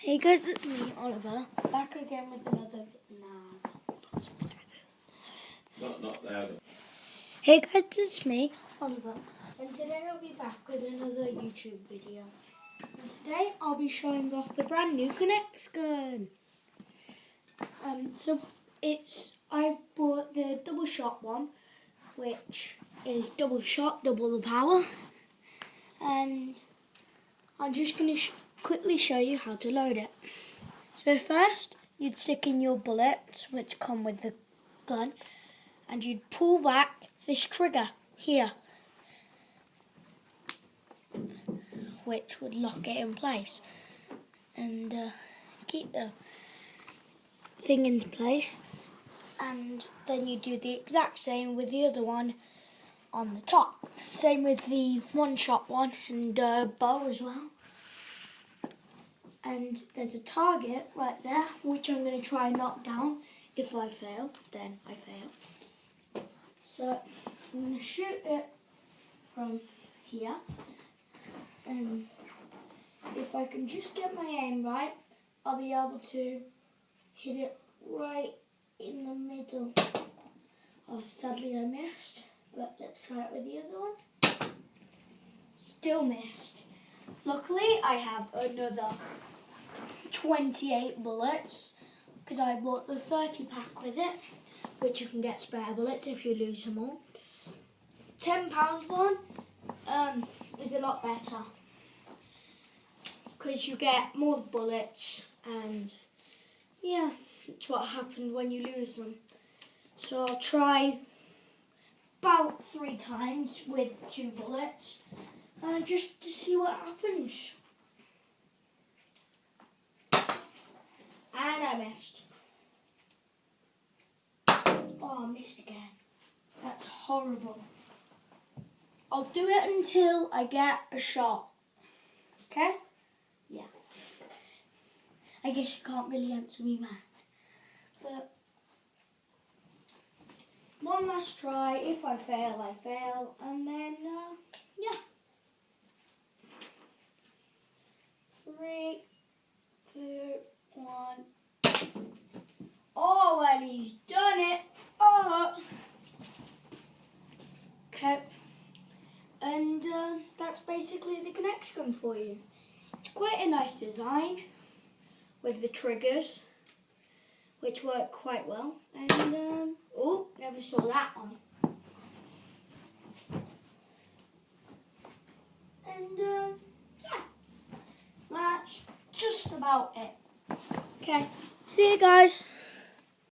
Hey guys, it's me, Oliver, back again with another Not loud. Hey guys, it's me, Oliver, and today I'll be back with another YouTube video. And today I'll be showing off the brand new Knex Gun. I've bought the double shot one, which is double shot, double the power, and I'm just going to quickly show you how to load it. So first, you'd stick in your bullets, which come with the gun, and you'd pull back this trigger here, which would lock it in place and keep the thing in place. And then you do the exact same with the other one on the top. Same with the one-shot one and bow as well. And there's a target right there, which I'm going to try and knock down. If I fail, then I fail. So I'm going to shoot it from here. And if I can just get my aim right, I'll be able to hit it right in the middle. Oh, sadly I missed, but let's try it with the other one. Still missed. Luckily, I have another 28 bullets because I bought the 30 pack with it, which you can get spare bullets if you lose them all. £10 one is a lot better because you get more bullets, and yeah, it's what happened when you lose them. So I'll try about 3 times with 2 bullets just to see what happens. And I missed. Oh, I missed again. That's horrible. I'll do it until I get a shot. Okay? Yeah. I guess you can't really answer me back. But one last try. If I fail, I fail. And then, yeah. 3, 2, 1. Oh, well, he's done it. Oh. Okay. And that's basically the Knex Gun for you. It's quite a nice design with the triggers, which work quite well. And, oh, never saw that one. And, yeah. That's just about it. Okay, see you guys.